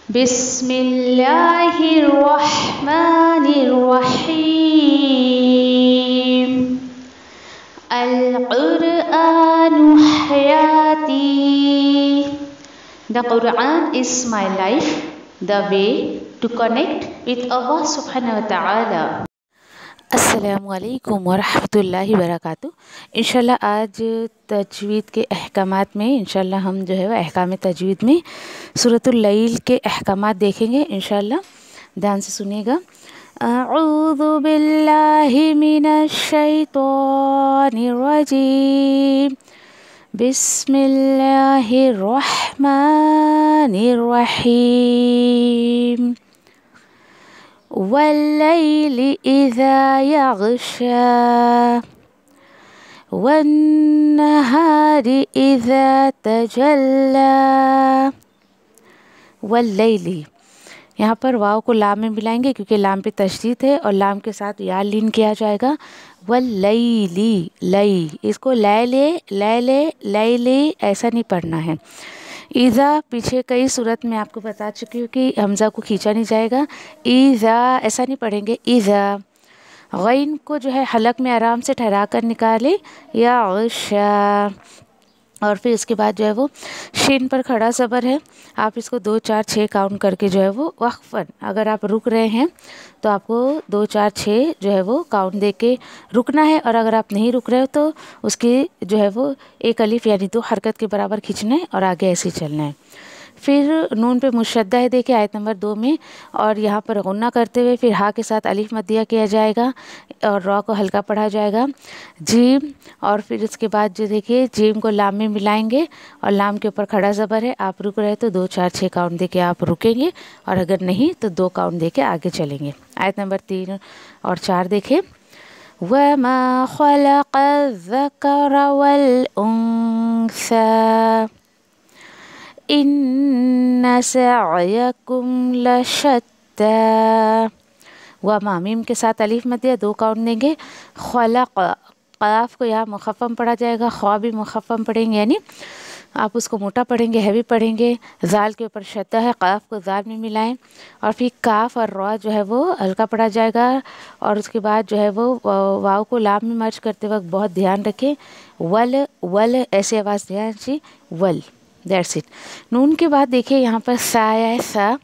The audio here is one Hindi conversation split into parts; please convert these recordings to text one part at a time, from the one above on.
बिस्मिल्लाहिर्रहमानिर्रहीम। अल-क़ुरआनु हयाती। The Quran is my life, the way to connect with Allah subhanahu wa ta'ala। अस्सलामुअलैकुम वरहमतुल्लाहि वबरकातुहू। इंशाल्लाह आज तजवीद के अहकामात में इंशाल्लाह हम जो है वह अहकाम तजवीद में सूरतुल लैल के अहकामात देखेंगे। इंशाल्लाह ध्यान से सुनिएगा। अऊज़ु बिल्लाहि मिनश शैतानिर रजीम। बिस्मिल्लाहिर रहमानिर रहीम। वल्लैलि इज़ा यग़शा वन्नहारि इज़ा तजल्ला। वल्लैलि, यहाँ पर वाव को लाम में मिलाएंगे क्योंकि लाम पे तशदीद है और लाम के साथ या लीन किया जाएगा। वल्लैलि, लई, इसको लैले ऐसा नहीं पढ़ना है। ईज़ा पीछे कई सूरत में आपको बता चुकी हूँ कि हमज़ा को खींचा नहीं जाएगा। ईज़ा ऐसा नहीं पढ़ेंगे। ईज़ा गैन को जो है हलक में आराम से ठहरा कर निकाले या ग़शा, और फिर उसके बाद जो है वो शिन पर खड़ा ज़बर है। आप इसको 2 4 6 काउंट करके जो है वो वक्फ़न, अगर आप रुक रहे हैं तो आपको 2 4 6 जो है वो काउंट दे के रुकना है, और अगर आप नहीं रुक रहे हो तो उसकी जो है वो एक अलिफ यानी 2 हरकत के बराबर खींचना है और आगे ऐसे ही चलना है। फिर नून पे मुशद्दा है, देखिए आयत नंबर 2 में, और यहाँ पर गुन्ना करते हुए फिर हा के साथ अलिफ मद्दिया किया जाएगा और रॉ को हल्का पढ़ा जाएगा। जीम, और फिर उसके बाद जो देखिए जीम को लाम में मिलाएंगे और लाम के ऊपर खड़ा ज़बर है। आप रुक रहे तो 2 4 6 काउंट दे के आप रुकेंगे, और अगर नहीं तो 2 काउंट दे के आगे चलेंगे। आयत नंबर 3 और 4 देखें। वमा ख़लक़ज़्ज़करा वल उन्सा इन्ना सअयकुम लशत्ता। वमा, मीम के साथ अलिफ मद्दिया 2 काउंट देंगे। ख़लक़, क़ाफ को यहाँ मुख़फ़्फ़म पढ़ा जाएगा, ख़ा भी मुख़फ़्फ़म पढ़ेंगे, यानी आप उसको मोटा पढ़ेंगे, हैवी पढ़ेंगे। ज़ाल के ऊपर शद्दा है, क़ाफ को ज़ाल में मिलाएं, और फिर काफ और रॉ जो है वो हल्का पढ़ा जाएगा। और उसके बाद जो है वो वाव को लाम में मर्ज करते वक्त बहुत ध्यान रखें। वल वल ऐसे आवाज़ ध्यान से, वल, दैट्स इट। नून के बाद देखिए यहाँ पर सा आया है, सा,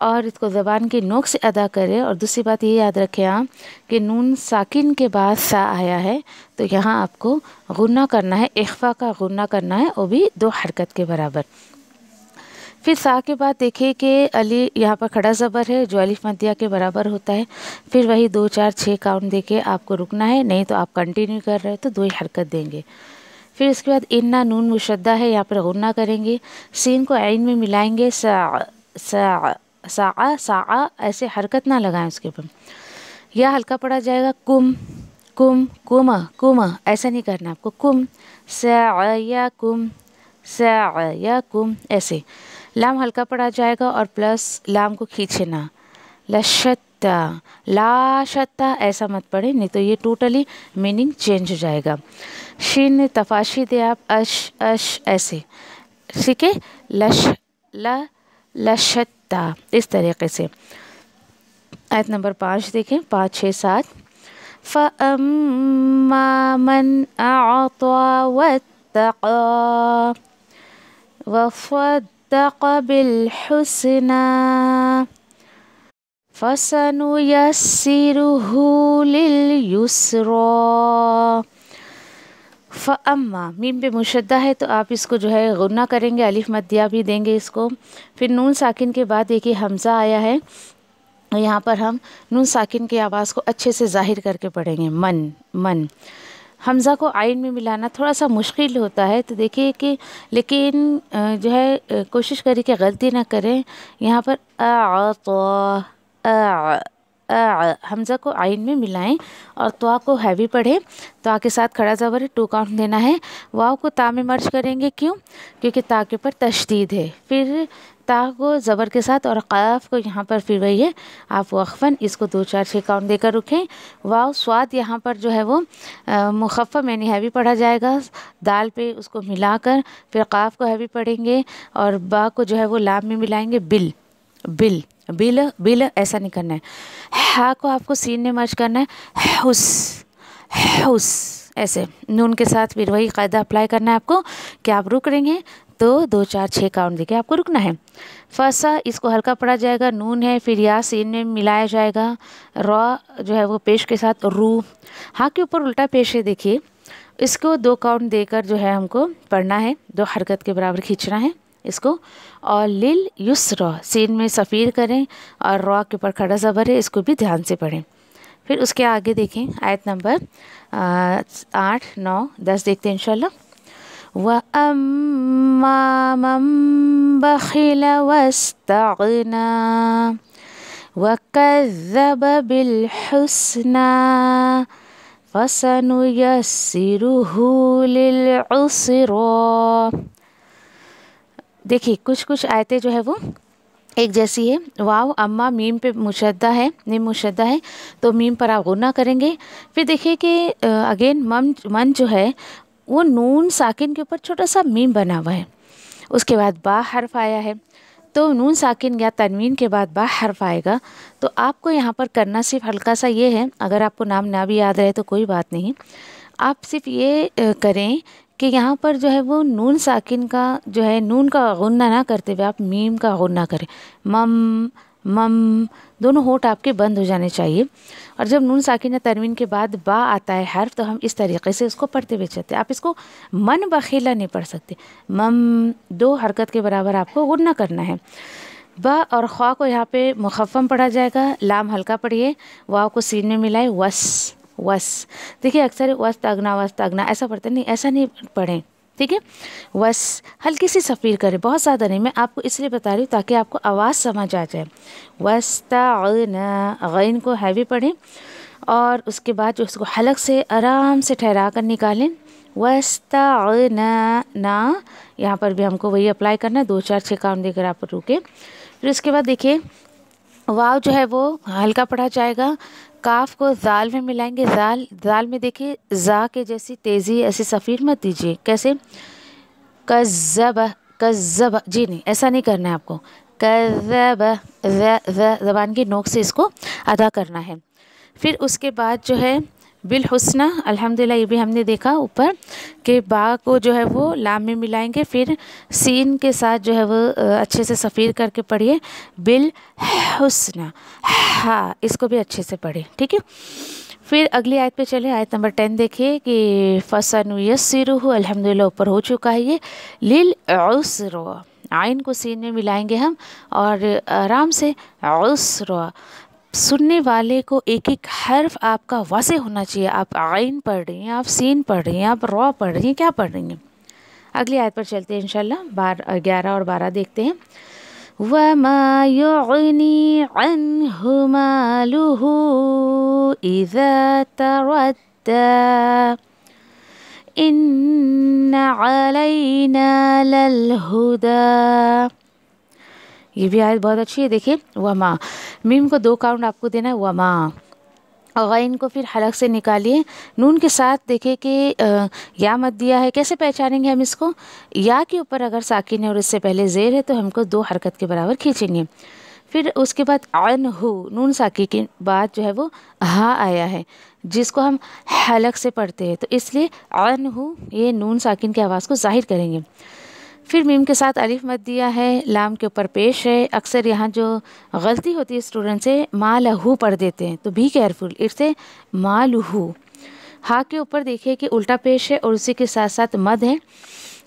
और इसको ज़बान की नोक से अदा करें। और दूसरी बात ये याद रखें आप कि नून साकिन के बाद सा आया है तो यहाँ आपको गुन्ना करना है, इख्फा का गुन्ना करना है, वो भी 2 हरकत के बराबर। फिर सा के बाद देखिए कि अली यहाँ पर खड़ा ज़बर है जो अलिफ मद्दिया के बराबर होता है। फिर वही 2 4 6 काउंट दे के आपको रुकना है, नहीं तो आप कंटिन्यू कर रहे हो तो 2 ही हरकत देंगे। फिर उसके बाद इन्ना, नून मुशद्दा है, यहाँ पर गुन्ना करेंगे। सीन को ऐन में मिलाएंगे, सा सा सा सा, ऐसे हरकत ना लगाएं उसके ऊपर, या हल्का पड़ा जाएगा। कुम कुम कुम कुम, ऐसा नहीं करना आपको। कुम सअयकुम सअयकुम, ऐसे लाम हल्का पड़ा जाएगा और प्लस लाम को खींचना। लशत्ता, ला शत्ता ऐसा मत पढ़े, नहीं तो ये टोटली मीनिंग चेंज हो जाएगा। शिन तफाशी दे आप, अश अश ऐसे, ठीक है। लश ल लशत्ता, इस तरीके से। आयत नंबर 5 देखें, 5 6 7। फ़अम्मा मन अअता वत्तक़ा वसद्दक़ बिलहुस्ना फसनुयस्सिरुहु लिलयुस्रा। फ़अम्मा, मीम पे मुशद्दा है तो आप इसको जो है गुन्ना करेंगे, अलिफ मद्दिया भी देंगे इसको। फिर नून साकिन के बाद देखिए हमज़ा आया है, यहाँ पर हम नून साकिन की आवाज़ को अच्छे से ज़ाहिर करके पढ़ेंगे। मन मन, हमज़ा को आइन में मिलाना थोड़ा सा मुश्किल होता है, तो देखिए कि लेकिन जो है कोशिश करें कि गलती ना करें। यहाँ पर हमज़ा को आइन में मिलाएं और त्वा को हैवी पढ़ें। त्वा के साथ खड़ा ज़बर है, 2 काउंट देना है। वाव को ता में मर्ज करेंगे, क्यों? क्योंकि ता के ऊपर तशदीद है। फिर ता को ज़बर के साथ और क़ाफ को यहाँ पर फिर वही है, आप वक्फ़न इसको 2 4 6 काउंट देकर रुकें। वाव स्वाद यहाँ पर जो है वो मुख़फ़्फ़म यानी हैवी पढ़ा जाएगा, दाल पे उसको मिलाकर। फिर क़ाफ को हैवी पढ़ेंगे और बा को जो है वो लाम में मिलाएंगे, बिल। बिल, बिल बिल ऐसा नहीं करना है। हा को आपको सीन में मर्ज करना है, हुस हुस ऐसे नून के साथ फिर वही कायदा अप्लाई करना है आपको कि आप रुक रहेंगे तो 2 4 6 काउंट देके आपको रुकना है। फसा इसको हल्का पड़ा जाएगा, नून है फिर या सीन में मिलाया जाएगा, रॉ जो है वो पेश के साथ रू, हाँ के ऊपर उल्टा पेश है देखिए, इसको 2 काउंट देकर जो है हमको पढ़ना है, 2 हरकत के बराबर खींचना है इसको। और लिल युस्रा सीन में सफ़ीर करें और रॉ के ऊपर खड़ा ज़बर है, इसको भी ध्यान से पढ़ें। फिर उसके आगे देखें आयत नंबर 8 9 10 देखते हैं इंशाल्लाह। व अम्मा मन बखिल वस्तगना व कज़्ज़ब बिल हुस्ना फसनुयस्सिरुहु लिल उस्रा। देखिए कुछ आयतें जो है वो एक जैसी है। वाव अम्मा मीम पे मुशद्दा है, नीम मुशद्दा है तो मीम पर आप गुन्ना करेंगे। फिर देखिए कि अगेन मन जो है वो नून साकिन के ऊपर छोटा सा मीम बना हुआ है, उसके बाद बा हर्फ आया है, तो नून साकिन या तनवीन के बाद बा हर्फ आएगा। तो आपको यहाँ पर करना सिर्फ हल्का सा ये है, अगर आपको नाम ना भी याद रहे तो कोई बात नहीं, आप सिर्फ ये करें कि यहाँ पर जो है वो नून साकिन का जो है नून का गुन्ना ना करते हुए आप मीम का गुन्ना करें। मम मम दोनों होठ आपके बंद हो जाने चाहिए। और जब नून साकिन या तनवीन के बाद बा आता है हर्फ तो हम इस तरीके से उसको पढ़ते हुए चलते हैं। आप इसको मन बखीला नहीं पढ़ सकते, मम 2 हरकत के बराबर आपको गुन्ना करना है। बा और ख्वा को यहाँ पे मुखफ़्फ़म पढ़ा जाएगा, लाम हल्का पढ़िए, वाव को सीन में मिलाए वस वस। देखिए अक्सर वस्त अगना ऐसा पढ़ते नहीं, ऐसा नहीं पढ़ें, ठीक है। वस हल्की सी सफ़ीर करें, बहुत ज़्यादा नहीं, मैं आपको इसलिए बता रही हूँ ताकि आपको आवाज़ समझ आ जाए। वस्तागना गैन को हैवी पढ़ें और उसके बाद जो उसको हलक से आराम से ठहरा कर निकालें। वस्तागना ना यहाँ पर भी हमको वही अप्लाई करना है, 2 4 6 काउंट देकर आप रुके। फिर उसके बाद देखिए वाव जो है वो हल्का पढ़ा जाएगा, काफ को जाल में मिलाएंगे, जाल में देखिए जा के जैसी तेज़ी ऐसी सफ़ीर मत दीजिए, कैसे कज़्ज़ब जी नहीं, ऐसा नहीं करना है आपको, कज़्ज़ब ज़बान की नोक से इसको अदा करना है। फिर उसके बाद जो है बिल हुस्ना, अल्हम्दुलिल्लाह ये भी हमने देखा ऊपर कि बा को जो है वो लाम में मिलाएंगे, फिर सीन के साथ जो है वो अच्छे से सफ़ीर करके पढ़िए, बिल हुस्ना, हाँ इसको भी अच्छे से पढ़ें, ठीक है। फिर अगली आयत पे चले, आयत नंबर 10 देखिए कि फसनुयस्सिरुहु, अल्हम्दुलिल्लाह ऊपर हो चुका है ये, लिल उस्रा, आइन को सीन में मिलाएंगे हम और आराम से उस्रा। सुनने वाले को एक एक हर्फ आपका वाज़े होना चाहिए, आप आइन पढ़ रही हैं, आप सीन पढ़ रही हैं, आप रॉ पढ़ रही हैं, क्या पढ़ रही हैं। अगली आयत पर चलते हैं इंशाल्लाह, 11 और 12 देखते हैं। वमा युगनी अन्हु मालुहु इज़ा तरद्दा इन्ना अलैना लल हुदा। ये भी आयत बहुत अच्छी है, देखिए वमा मीम को 2 काउंट आपको देना है, वमा और गैन को फिर हलक से निकालिए, नून के साथ देखिए कि या मत दिया है, कैसे पहचानेंगे हम इसको, या के ऊपर अगर साकिन है और इससे पहले ज़ेर है तो हमको 2 हरकत के बराबर खींचेंगे। फिर उसके बाद अनहु नून साकी के बाद जो है वो हा आया है जिसको हम हलक से पढ़ते हैं, तो इसलिए अनहु ये नून साकिन की आवाज़ को ज़ाहिर करेंगे। फिर मीम के साथ अलिफ मत दिया है, लाम के ऊपर पेश है, अक्सर यहाँ जो गलती होती है स्टूडेंट से मालहू पढ़ देते हैं, तो बी केयरफुल, इससे मालहू। हा के ऊपर देखिए कि उल्टा पेश है और उसी के साथ साथ मद है,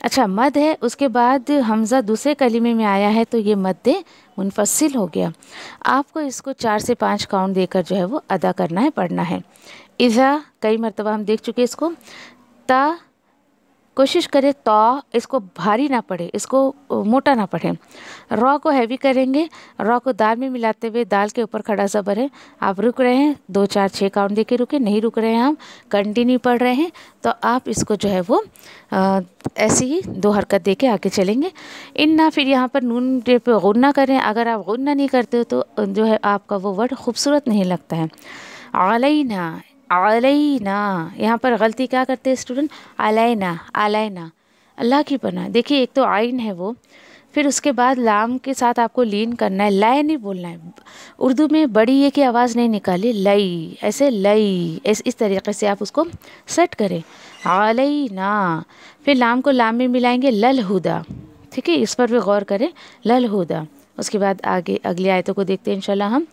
अच्छा मद है उसके बाद हमज़ा दूसरे कलीमे में आया है तो ये मद मुनफसिल हो गया। आपको इसको 4 से 5 काउंट देकर जो है वो अदा करना है, पढ़ना है। इज़ा कई मरतबा हम देख चुके इसको, ता कोशिश करें तो इसको भारी ना पड़े, इसको मोटा ना पढ़े। रॉ को हैवी करेंगे, रॉ को दाल में मिलाते हुए दाल के ऊपर खड़ा ज़बर है, आप रुक रहे हैं 2 4 6 काउंट देके रुके, नहीं रुक रहे हैं हम कंटिन्यू पढ़ रहे हैं तो आप इसको जो है वो ऐसे ही 2 हरकत देके आगे चलेंगे। इन्ना फिर यहाँ पर नून पे गुन्ना करें, अगर आप गुन्ना नहीं करते हो तो जो है आपका वो वर्ड खूबसूरत नहीं लगता है। अलैना अलैना यहाँ पर गलती क्या करते हैं स्टूडेंट, अलैना अलैना, अल्लाह की पनाह। देखिए एक तो आइन है वो, फिर उसके बाद लाम के साथ आपको लीन करना है, लय नहीं बोलना है। उर्दू में बड़ी ये की आवाज़ नहीं निकाली, लई, ऐसे लई, इस तरीके से आप उसको सेट करें, अलैना। फिर लाम को लाम में मिलाएंगे, लल हुदा, ठीक है, इस पर भी गौर करें, लल हुदा। उसके बाद आगे अगली आयतों को देखते हैं इंशाल्लाह हम।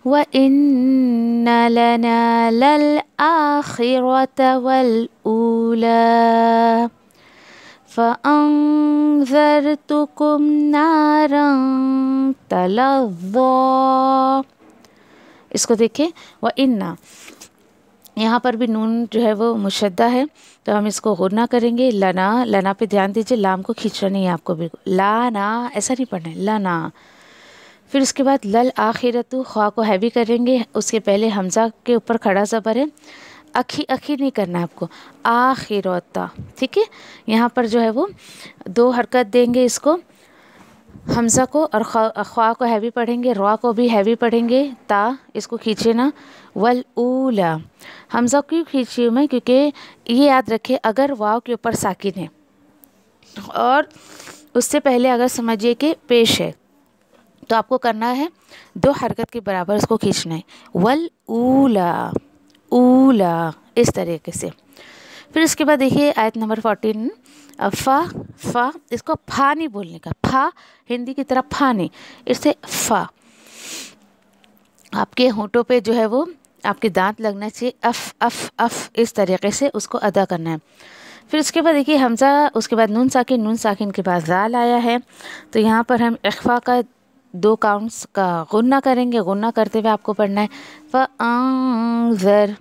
व इन्ना लना लल आखिरत वल ऊला फ़अन्ज़रतुकुम नारन तलज़्ज़ा। इसको देखिए, व इन्ना, यहाँ पर भी नून जो है वो मुशद्दा है, तो हम इसको गुन्ना करेंगे। लना, लना पे ध्यान दीजिए, लाम को खींचना नहीं है आपको बिल्कुल, लाना ऐसा नहीं पढ़ना है, लना। फिर उसके बाद लल आखिरतु, ख्वा को हैवी करेंगे, उसके पहले हमज़ा के ऊपर खड़ा ज़बर है, अखी अखी नहीं करना है आपको, आखिरता, ठीक है। यहाँ पर जो है वो 2 हरकत देंगे इसको, हमज़ा को, और ख्वा को हैवी पढ़ेंगे, रा को भी हैवी पढ़ेंगे, ता इसको खींचे ना। वल ऊला, हमज़ा क्यों खींची हूँ मैं, क्योंकि ये याद रखें, अगर वाव के ऊपर साकिन है और उससे पहले अगर समझिए कि पेश है, तो आपको करना है 2 हरकत के बराबर उसको खींचना है, वल ऊला, ऊला, इस तरीके से। फिर उसके बाद देखिए आयत नंबर 14, फ़ा, फ़ा, इसको फा नहीं बोलने का, फा हिंदी की तरह फा नहीं, इससे फ़ा, आपके होंठों पे जो है वो आपके दांत लगना चाहिए, अफ़ अफ़ अफ़, इस तरीके से उसको अदा करना है। फिर उसके बाद देखिए हमज़ा, उसके बाद नून साकिन, नून साकिन के बाद ज़ाल आया है, तो यहाँ पर हम इख़्फ़ा का 2 काउंट्स का गुन्ना करेंगे, गुन्ना करते हुए आपको पढ़ना है फ़अन्ज़र,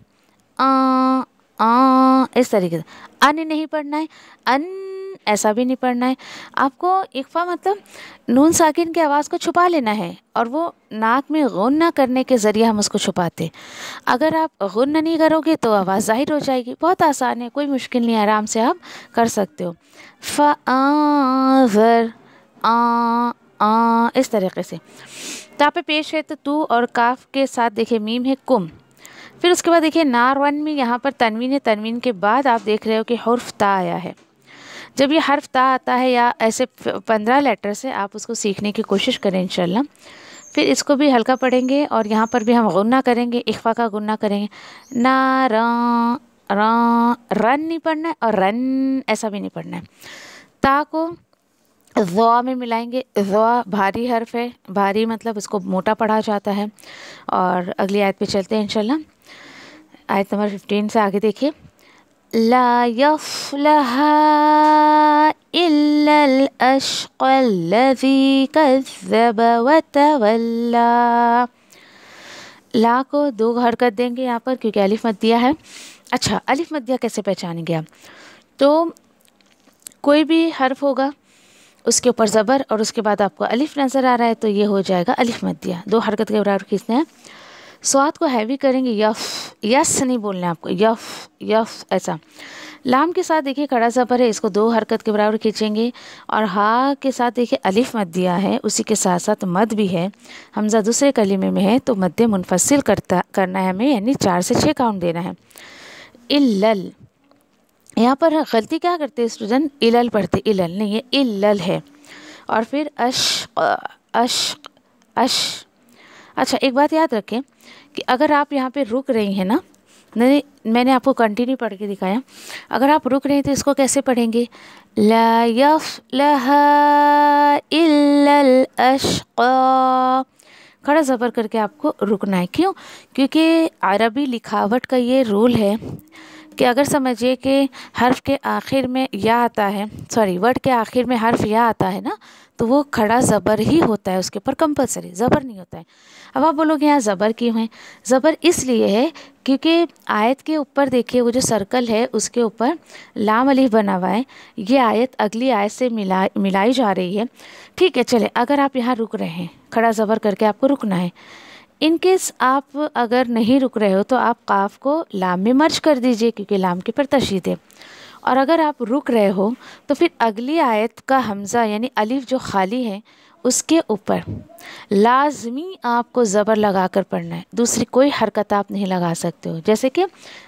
इस तरीके से, अन नहीं पढ़ना है, अन ऐसा भी नहीं पढ़ना है आपको। इख्फा मतलब नून साकिन की आवाज़ को छुपा लेना है, और वो नाक में गुन्ना करने के ज़रिए हम उसको छुपाते। अगर आप गुन्ना नहीं करोगे तो आवाज़ ज़ाहिर हो जाएगी। बहुत आसान है, कोई मुश्किल नहीं, आराम से आप कर सकते हो। फ़अन्ज़र, इस तरीके से। ता पे पेश है तो तू, और काफ के साथ देखिए मीम है कुम। फिर उसके बाद देखिए नारवन में यहाँ पर तनवीन है, तनवीन के बाद आप देख रहे हो कि हर्फ ता आया है। जब ये हर्फ ता आता है या ऐसे 15 लेटर से आप उसको सीखने की कोशिश करें इंशाल्लाह। फिर इसको भी हल्का पढ़ेंगे, और यहाँ पर भी हम गुन्ना करेंगे, इख्फा का गुन्ना करेंगे, ना रन नहीं पढ़ना है, और रन ऐसा भी नहीं पढ़ना है। ता को ज़ा में मिलाएंगे, ज़ा भारी हर्फ है, भारी मतलब उसको मोटा पढ़ा जाता है। और अगली आयत पे चलते हैं इंशाल्लाह। आयत नंबर 15 से आगे देखिए, ला यस्लहा इल्लल अश्क़ल्लज़ी कज़्ज़ब व तवल्ला। ला को 2 हरकत देंगे यहाँ पर, क्योंकि अलिफ मद्दिया है। अच्छा, अलिफ मद्दिया कैसे पहचानेंगे आप, तो कोई भी हर्फ होगा उसके ऊपर ज़बर और उसके बाद आपको अलिफ नज़र आ रहा है, तो ये हो जाएगा अलिफ मद्दिया। 2 हरकत के बराबर खींचते हैं। स्वाद को हैवी करेंगे, यफ, यस नहीं बोलना है आपको, यफ यफ ऐसा। लाम के साथ देखिए खड़ा ज़बर है, इसको 2 हरकत के बराबर खींचेंगे। और हा के साथ देखिए अलिफ मद्दिया है, उसी के साथ साथ मद भी है। हमज़ा दूसरे कलीमे में है, तो मद्दे मुनफसिल करना है हमें, यानी 4 से 6 काउंट देना है। इल्लल, यहाँ पर गलती क्या करते हैं स्टूडेंट, इलल पढ़ते, इलल नहीं है, इल्लल है। और फिर अश, अश, अश। अच्छा, एक बात याद रखें कि अगर आप यहाँ पे रुक रही हैं ना, नहीं मैंने आपको कंटिन्यू पढ़ के दिखाया, अगर आप रुक रहे हैं तो इसको कैसे पढ़ेंगे, ला यस्लहा इल्लल अश्क़ा, खड़ा ज़बर करके आपको रुकना है। क्यों, क्योंकि अरबी लिखावट का ये रूल है कि अगर समझिए कि हर्फ के आखिर में या आता है, सॉरी वर्ड के आखिर में हर्फ या आता है ना, तो वो खड़ा ज़बर ही होता है, उसके ऊपर कंपलसरी ज़बर नहीं होता है। अब आप बोलोगे यहाँ ज़बर क्यों है, ज़बर इसलिए है क्योंकि आयत के ऊपर देखिए वो जो सर्कल है उसके ऊपर लाम अलिफ बना हुआ है, ये आयत अगली आयत से मिलाई जा रही है। ठीक है, चले, अगर आप यहाँ रुक रहे हैं, खड़ा ज़बर करके आपको रुकना है। इनकेस आप अगर नहीं रुक रहे हो तो आप काफ को लाम में मर्ज कर दीजिए, क्योंकि लाम के पर तशदीद है। और अगर आप रुक रहे हो तो फिर अगली आयत का हमज़ा यानी अलिफ जो खाली है उसके ऊपर लाजमी आपको ज़बर लगा कर पढ़ना है, दूसरी कोई हरकत आप नहीं लगा सकते हो। जैसे कि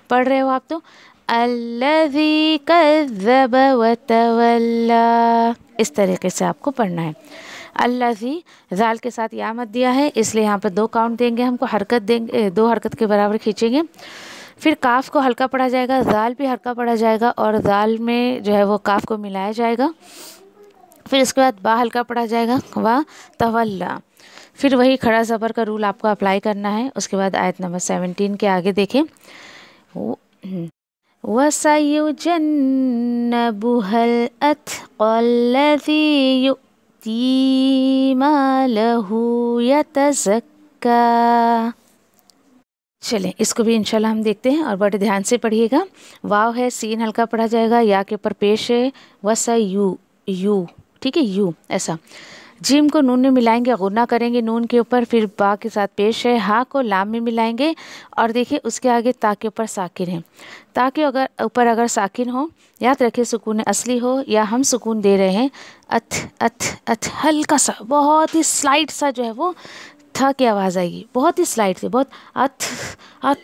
पढ़ रहे हो आप तो अल्लज़ी कज़्ज़ब व तवल्ला। इस तरीके से आपको पढ़ना है। अल्लज़ी ज़ाल के साथ या मत दिया है, इसलिए यहाँ पर 2 काउंट देंगे, हमको हरकत देंगे, 2 हरकत के बराबर खींचेंगे। फिर काफ को हल्का पढ़ा जाएगा, ज़ाल भी हल्का पढ़ा जाएगा और ज़ाल में जो है वो काफ को मिलाया जाएगा। फिर इसके बाद बा हल्का पढ़ा जाएगा, व तवल्ला। फिर वही खड़ा ज़बर का रूल आपको अप्लाई करना है। उसके बाद आयत नंबर 17 के आगे देखें, वसयुजन्नबुहल अत्क़ल्लज़ी युती मालहू यतज़क्का। चलें, इसको भी इंशाल्लाह हम देखते हैं और बड़े ध्यान से पढ़िएगा। वाव है, सीन हल्का पढ़ा जाएगा, या के ऊपर पेश है, वसयू यू, ठीक है, यू ऐसा। जीम को नून में मिलाएंगे, गुन्ना करेंगे नून के ऊपर, फिर बा के साथ पेश है, हा को लाम में मिलाएंगे और देखिए उसके आगे ता के ऊपर साकिन है। ता के अगर साकिन हो, याद रखिए सुकून असली हो या हम सुकून दे रहे हैं, अथ अथ अथ, हल्का सा, बहुत ही स्लाइट सा जो है वो था की आवाज़ आएगी, बहुत ही स्लाइट से, बहुत अथ अथ,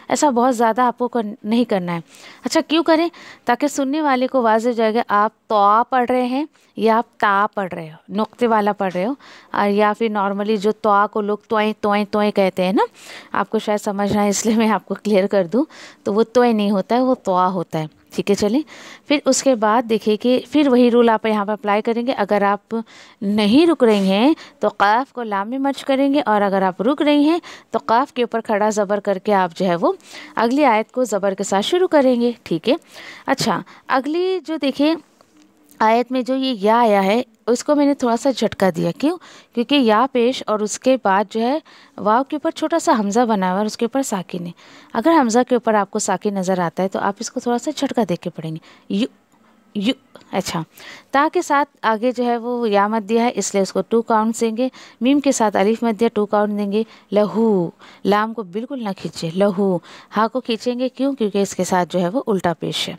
ऐसा बहुत ज़्यादा आपको नहीं करना है। अच्छा, क्यों करें? ताकि सुनने वाले को वाज़ेह हो जाएगा आप तौआ पढ़ रहे हैं या आप ता पढ़ रहे हो, नुक्ते वाला पढ़ रहे हो, और या फिर नॉर्मली जो तौआ को लोग तोएं तोएं तोएं कहते हैं ना, आपको शायद समझना है इसलिए मैं आपको क्लियर कर दूं, तो वो तोएं नहीं होता है, वो तौआ होता है, ठीक है। चलें, फिर उसके बाद देखिए कि फिर वही रूल आप यहाँ पर अप्लाई करेंगे। अगर आप नहीं रुक रही हैं तो काफ को लाम में मर्ज करेंगे, और अगर आप रुक रही हैं तो काफ के ऊपर खड़ा ज़बर करके आप जो है वो अगली आयत को ज़बर के साथ शुरू करेंगे, ठीक है। अच्छा, अगली जो देखिए आयत में जो ये या आया है उसको मैंने थोड़ा सा झटका दिया, क्यों? क्योंकि या पेश और उसके बाद जो है वाव के ऊपर छोटा सा हमज़ा बना हुआ है और उसके ऊपर साकिन है। अगर हमज़ा के ऊपर आपको साकिन नज़र आता है तो आप इसको थोड़ा सा झटका दे के पढ़ेंगे, यू यू। अच्छा, ता के साथ आगे जो है वो या मत दिया है, इसलिए उसको 2 काउंट देंगे। मीम के साथ अलीफ मत दिया, 2 काउंट देंगे। लहू, लाम को बिल्कुल ना खींचे, लहू। हा को खींचेंगे, क्यों? क्योंकि इसके साथ जो है वो उल्टा पेश है।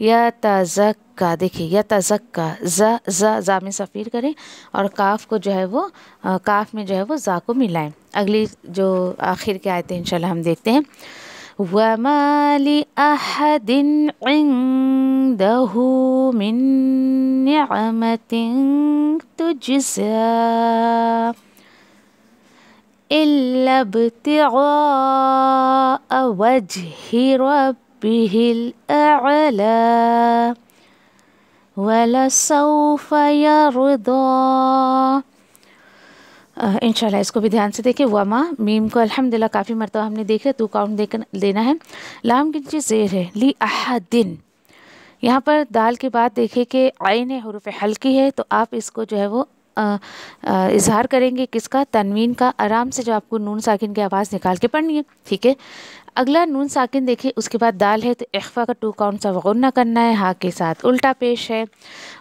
यतज़क्का, देखिए यतज़क्का, जा में सफ़ीर करें और काफ को जो है वो काफ में जो है वो जा को मिलाएं। अगली जो आखिर की आयतें इंशाल्लाह हम देखते हैं। वमा लिअहदिन इंदहु मिन निअमतिन तुजज़ा इल्ला इब्तिग़ाअ वजहि रब्बिहिल अअला वलसौफ यरदा। इंशाल्लाह इसको भी ध्यान से देखिए। वमा, मीम को अल्हम्दुलिल्लाह काफ़ी मरतबा हमने देखा, 2 काउंट देना है। लाम की नीचे ज़ेर है, ली अहदिन। यहाँ पर दाल के बाद देखिए कि आइन हुरूफ हल्की है, तो आप इसको जो है वो इजहार करेंगे किसका? तनवीन का। आराम से जो आपको नून साकिन की आवाज़ निकाल के पढ़नी है, ठीक है। अगला नून साकिन देखिए, उसके बाद दाल है तो इख्फा का 2 काउंट सा गुन्ना करना है, हा के साथ उल्टा पेश है,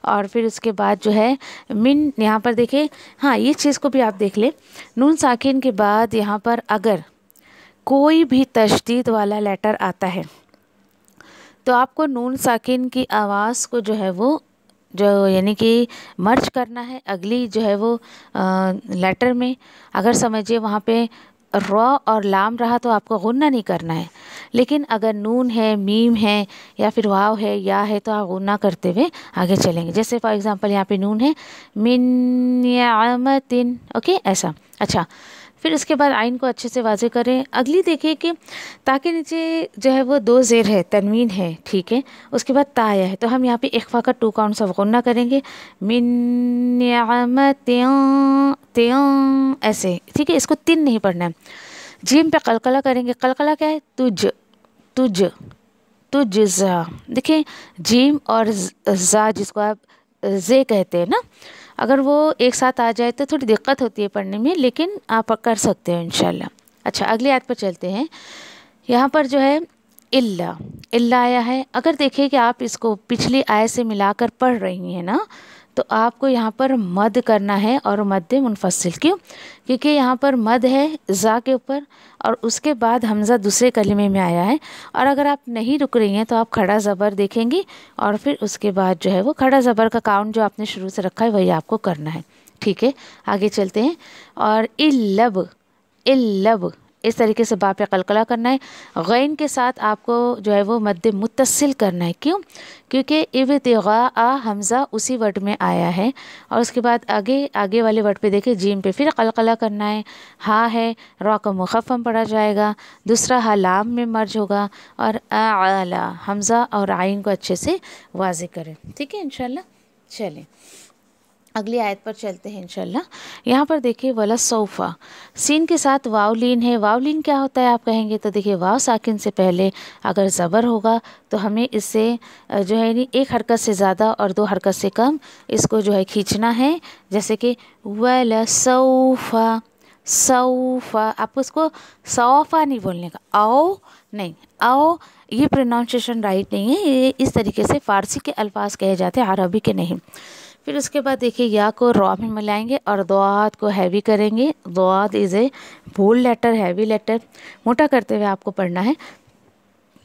और फिर उसके बाद जो है मिन, यहाँ पर देखिए, हाँ ये चीज़ को भी आप देख लें, नून साकिन के बाद यहाँ पर अगर कोई भी तशदीद वाला लेटर आता है तो आपको नून साकिन की आवाज़ को जो है वो यानी कि मर्ज करना है अगली जो है वो लेटर में। अगर समझिए वहाँ पे रॉ और लाम रहा तो आपको गुन्ना नहीं करना है, लेकिन अगर नून है, मीम है या फिर वाव है, या है, तो आप गुन्ना करते हुए आगे चलेंगे। जैसे फॉर एग्जांपल यहाँ पे नून है, मिन निअमतिन, ओके, ऐसा। अच्छा, फिर उसके बाद आइन को अच्छे से वाज़े करें। अगली देखिए कि ताकि नीचे जो है वो 2 ज़ेर है, तनवीन है, ठीक है। उसके बाद ता आया है तो हम यहाँ पे इख्फा का 2 काउंट सब गुन्ना करेंगे, मिन निअमतिन, ऐसे, ठीक है। इसको 3 नहीं पढ़ना है। जीम पे कलकला करेंगे। कलकला क्या है? तुझ तुझ तुझा। देखिए जीम और जा जिसको आप जे कहते हैं ना, अगर वो एक साथ आ जाए तो थोड़ी दिक्कत होती है पढ़ने में, लेकिन आप कर सकते हो इंशाल्लाह। अच्छा, अगली आयत पर चलते हैं। यहाँ पर जो है इल्ला, इल्ला आया है। अगर देखिए कि आप इसको पिछली आयत से मिलाकर पढ़ रही हैं ना, तो आपको यहाँ पर मद करना है, और मद मुनफसिल। क्यों? क्योंकि यहाँ पर मद है जा के ऊपर और उसके बाद हमज़ा दूसरे कलिमे में आया है, और अगर आप नहीं रुक रही हैं तो आप खड़ा ज़बर देखेंगी और फिर उसके बाद जो है वो खड़ा ज़बर का काउंट जो आपने शुरू से रखा है वही आपको करना है, ठीक है। आगे चलते हैं। और इल्लब, इल्लब, इस तरीके से बा पे कलकला करना है। गैन के साथ आपको जो है वो मद्दे मुत्तसिल करना है। क्यों? क्योंकि इब्तिगा हमज़ा उसी वर्ड में आया है। और उसके बाद आगे वाले वर्ड पे देखिए जीम पे फिर कलकला करना है। हा है, रा का मुखफ़्फ़म पढ़ा जाएगा, दूसरा हा लाम में मर्ज होगा, और आला हमज़ा और आइन को अच्छे से वाज़े करें। ठीक है इंशाल्लाह। चलें अगली आयत पर चलते हैं इंशाल्लाह। यहाँ पर देखिए वला सौफ़ा, सीन के साथ वावलीन है। वावलीन क्या होता है आप कहेंगे, तो देखिए वाव साकिन से पहले अगर ज़बर होगा तो हमें इससे जो है नहीं एक हरकत से ज़्यादा और दो हरकत से कम इसको जो है खींचना है। जैसे कि वला सौफ़ा, सौफ़ा, आपको इसको सौफ़ा नहीं बोलने का, आओ नहीं, आओ ये प्रोनाउंसिएशन राइट नहीं है। ये इस तरीके से फ़ारसी के अल्फाज कहे जाते हैं, अरबी के नहीं। फिर उसके बाद देखिए या को रॉ में मिलाएंगे और दुआत को हैवी करेंगे। दुआत is a bold letter, heavy letter, मोटा करते हुए आपको पढ़ना है।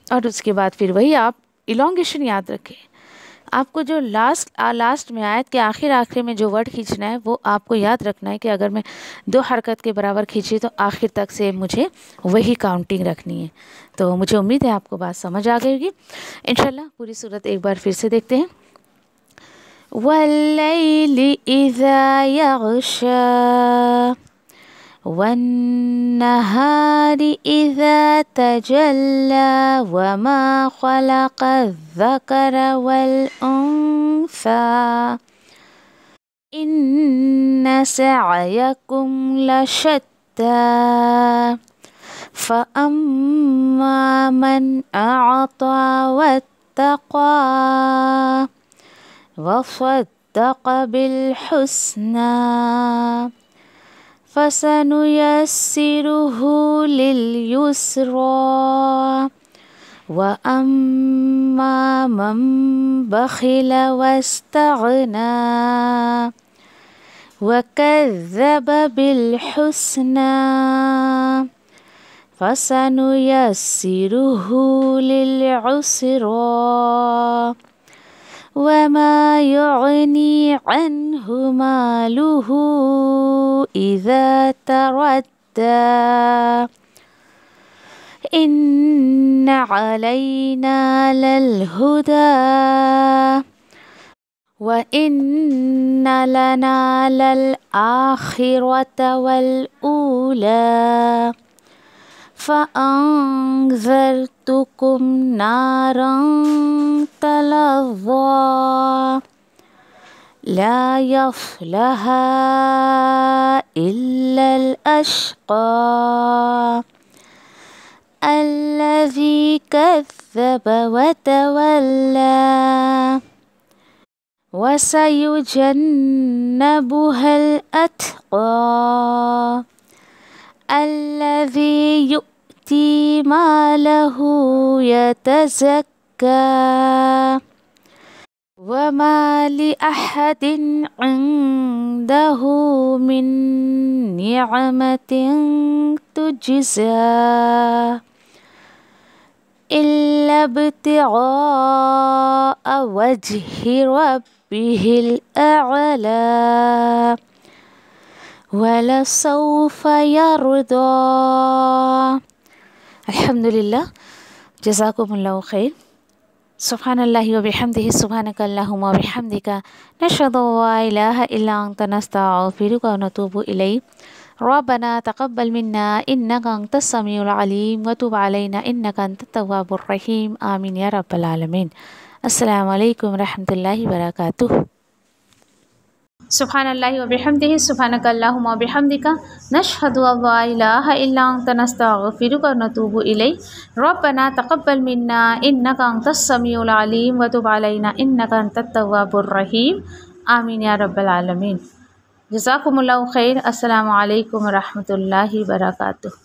और उसके बाद फिर वही आप इलोंगेशन याद रखें। आपको जो लास्ट में आयत के आखिर में जो वर्ड खींचना है वो आपको याद रखना है कि अगर मैं 2 हरकत के बराबर खींची तो आखिर तक से मुझे वही काउंटिंग रखनी है। तो मुझे उम्मीद है आपको बात समझ आ गई होगी। इंशाल्लाह पूरी सूरत एक बार फिर से देखते हैं। वल्लैलि इज़ा यग़शा वन्नहारि इज़ा तजल्ला वमा ख़लक़ज़-ज़कर वल-उन्सा इन्न सअयकुम लशत्ता फ़अम्मा मन अअता वत्तक़ा वसद्दक़ बिल-हुस्ना फसनुयस्सिरुहु लिल-युस्रा वअम्मा मन बख़िल वस्तग़ना वकज़्ज़ब बिल-हुस्ना फसनुयस्सिरुहु लिल-युस्रा वमा युग़नी अन्हु मालुहु इज़ा तरद्दा इन्न अलैना लल-हुदा व इन्न लना लल-आखिरत वल-ऊला फ़अन्ज़रतुकुम नारन तलज़्ज़ा ला यस्लाहा इल्लल अश्क़ा अल्लज़ी कज़्ज़ब वतवल्ला वसयुजन्नबुहल अत्क़ा अल्लज़ी यु'ती मालहु यतज़क्का वमा लिअहदिन इंदहु मिन निअमतिन तुज्ज़ा इल्ला इब्तिग़ाअ वज्हि रब्बिहिल अअला वलसौफ़ यर्दा। अल्हम्दुलिल्लाह, जज़ाकुमुल्लाहु खैर। सुब्हानल्लाहि व बिहम्दिही, सुब्हानकल्लाहुम्मा व बिहम्दिका, नशहदु अन ला इलाहा इल्ला अंता, नस्तगफिरुका व नतूबु इलैक। रब्बना तक़ब्बल मिन्ना इन्नका अंतस समीउल अलीम व तुब अलैना इन्नका अंतत तव्वाबुर रहीम। आमीन या रब्बल आलमीन। अस्सलामु अलैकुम व रहमतुल्लाहि व बरकातुहू। सुब्हानल्लाहि व बिहम्दिही, सुब्हानकल्लाहुम्मा व बिहम्दिका, नशहदु अन ला इलाहा इल्ला अंता, नस्तगफिरुका व नतूबु इलैक। रब्बना तक़ब्बल मिन्ना इन्नका अंतस समीउल अलीम व तुब अलैना इन्नका अंतत तव्वाबुर रहीम। आमीन या रब्बल आलमीन। जज़ाकुमुल्लाहु खैर। अस्सलामु अलैकुम व रहमतुल्लाहि व बरकातुहू।